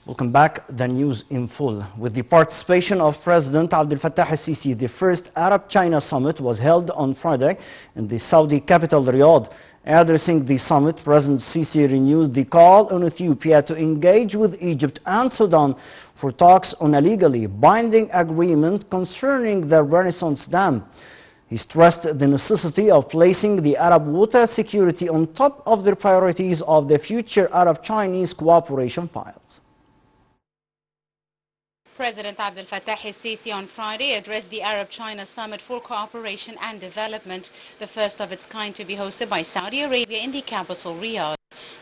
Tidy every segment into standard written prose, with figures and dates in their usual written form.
Welcome back. The news in full. With the participation of President Abdel Fattah al-Sisi, the first Arab-China summit was held on Friday in the Saudi capital, Riyadh. Addressing the summit, President Sisi renewed the call on Ethiopia to engage with Egypt and Sudan for talks on a legally binding agreement concerning the Renaissance Dam. He stressed the necessity of placing the Arab water security on top of the priorities of the future Arab-Chinese cooperation files. President Abdel Fattah al-Sisi on Friday addressed the Arab-China Summit for Cooperation and Development, the first of its kind to be hosted by Saudi Arabia in the capital, Riyadh.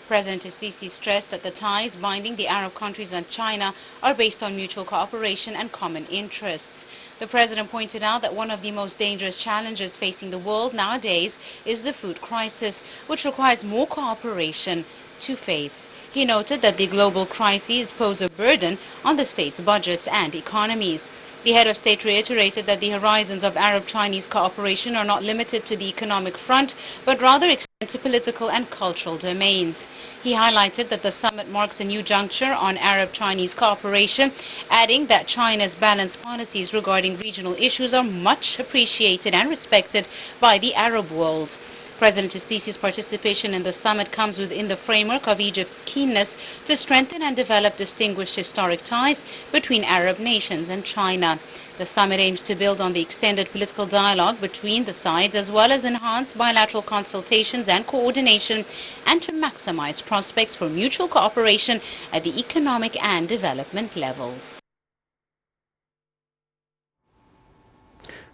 President al-Sisi stressed that the ties binding the Arab countries and China are based on mutual cooperation and common interests. The president pointed out that one of the most dangerous challenges facing the world nowadays is the food crisis, which requires more cooperation to face. He noted that the global crises pose a burden on the state's budgets and economies. The head of state reiterated that the horizons of Arab-Chinese cooperation are not limited to the economic front, but rather extend to political and cultural domains. He highlighted that the summit marks a new juncture on Arab-Chinese cooperation, adding that China's balanced policies regarding regional issues are much appreciated and respected by the Arab world. President al-Sisi's participation in the summit comes within the framework of Egypt's keenness to strengthen and develop distinguished historic ties between Arab nations and China. The summit aims to build on the extended political dialogue between the sides, as well as enhance bilateral consultations and coordination, and to maximize prospects for mutual cooperation at the economic and development levels.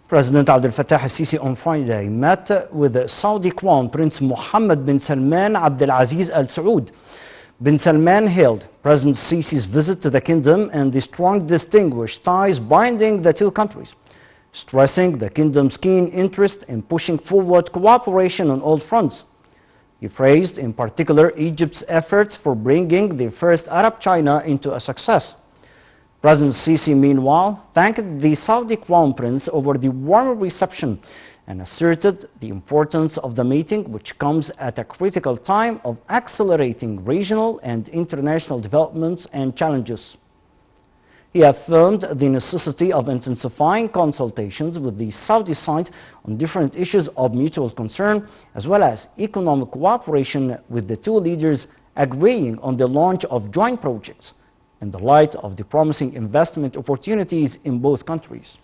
President Abdel Fattah al-Sisi on Friday met with Saudi Crown Prince Mohammed bin Salman Abdel Aziz Al Saud. Bin Salman hailed President Sisi's visit to the kingdom and the strong distinguished ties binding the two countries, stressing the kingdom's keen interest in pushing forward cooperation on all fronts. He praised in particular Egypt's efforts for bringing the first Arab-China into a success. President Sisi, meanwhile, thanked the Saudi Crown Prince over the warm reception and asserted the importance of the meeting, which comes at a critical time of accelerating regional and international developments and challenges. He affirmed the necessity of intensifying consultations with the Saudi side on different issues of mutual concern, as well as economic cooperation, with the two leaders agreeing on the launch of joint projects in the light of the promising investment opportunities in both countries.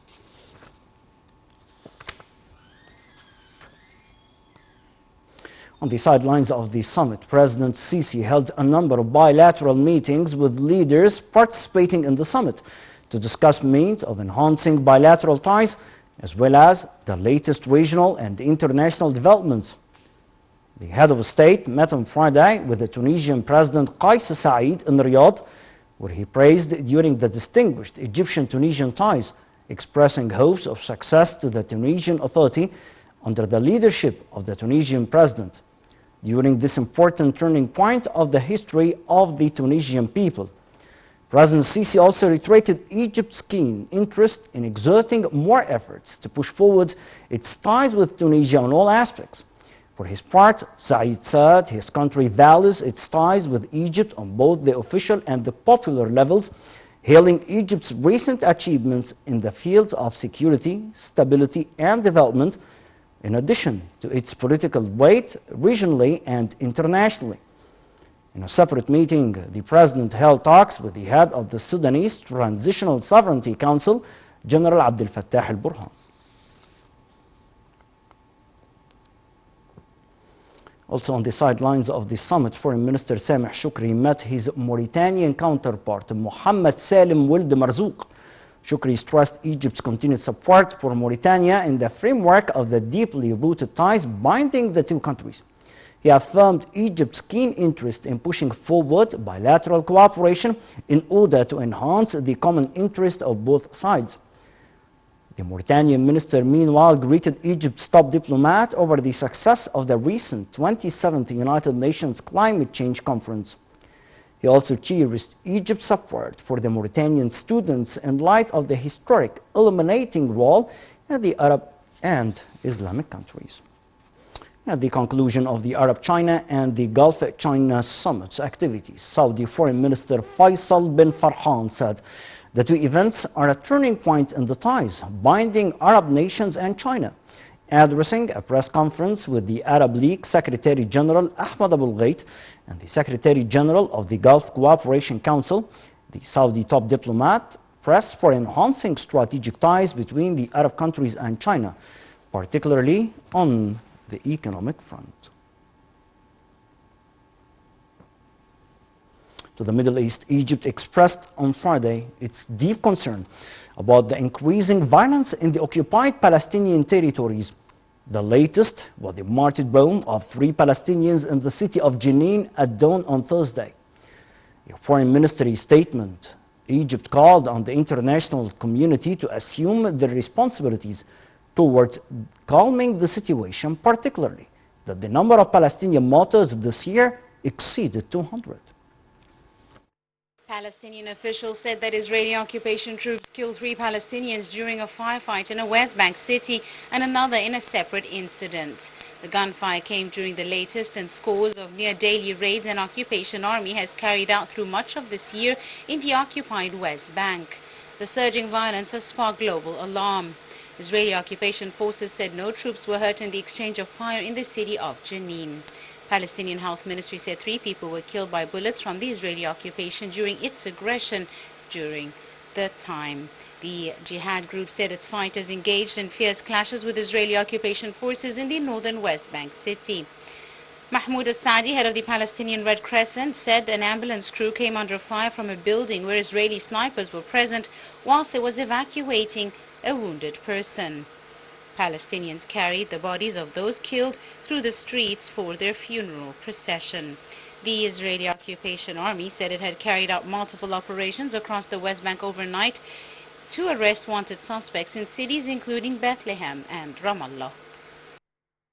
On the sidelines of the summit, President Sisi held a number of bilateral meetings with leaders participating in the summit to discuss means of enhancing bilateral ties, as well as the latest regional and international developments. The head of state met on Friday with the Tunisian President Kais Saied in Riyadh, where he praised during the distinguished Egyptian-Tunisian ties, expressing hopes of success to the Tunisian authority under the leadership of the Tunisian president. During this important turning point of the history of the Tunisian people, President Sisi also reiterated Egypt's keen interest in exerting more efforts to push forward its ties with Tunisia on all aspects. For his part, Said said his country values its ties with Egypt on both the official and the popular levels, hailing Egypt's recent achievements in the fields of security, stability, and development, in addition to its political weight regionally and internationally. In a separate meeting, the president held talks with the head of the Sudanese Transitional Sovereignty Council, General Abdel Fattah al-Burhan. Also on the sidelines of the summit, Foreign Minister Sameh Shoukry met his Mauritanian counterpart, Mohammed Salim Wuld Marzouk. Shoukry stressed Egypt's continued support for Mauritania in the framework of the deeply rooted ties binding the two countries. He affirmed Egypt's keen interest in pushing forward bilateral cooperation in order to enhance the common interest of both sides. The Mauritanian minister, meanwhile, greeted Egypt's top diplomat over the success of the recent 27th United Nations Climate Change Conference. He also cherished Egypt's support for the Mauritanian students in light of the historic illuminating role in the Arab and Islamic countries. At the conclusion of the Arab-China and the Gulf-China Summit activities, Saudi Foreign Minister Faisal bin Farhan said the two events are a turning point in the ties binding Arab nations and China. Addressing a press conference with the Arab League Secretary General Ahmad Abul Ghait and the Secretary General of the Gulf Cooperation Council, the Saudi top diplomat pressed for enhancing strategic ties between the Arab countries and China, particularly on the economic front. To the Middle East, Egypt expressed on Friday its deep concern about the increasing violence in the occupied Palestinian territories. The latest was the martyrdom of 3 Palestinians in the city of Jenin at dawn on Thursday. In a foreign ministry statement, Egypt called on the international community to assume their responsibilities towards calming the situation, particularly that the number of Palestinian martyrs this year exceeded 200. Palestinian officials said that Israeli occupation troops killed 3 Palestinians during a firefight in a West Bank city and another in a separate incident. The gunfire came during the latest in scores of near-daily raids an occupation army has carried out through much of this year in the occupied West Bank. The surging violence has sparked global alarm. Israeli occupation forces said no troops were hurt in the exchange of fire in the city of Jenin. Palestinian Health Ministry said 3 people were killed by bullets from the Israeli occupation during its aggression during the time. The jihad group said its fighters engaged in fierce clashes with Israeli occupation forces in the northern West Bank city. Mahmoud Asadi, head of the Palestinian Red Crescent, said an ambulance crew came under fire from a building where Israeli snipers were present whilst it was evacuating a wounded person. Palestinians carried the bodies of those killed through the streets for their funeral procession. The Israeli occupation army said it had carried out multiple operations across the West Bank overnight to arrest wanted suspects in cities including Bethlehem and Ramallah.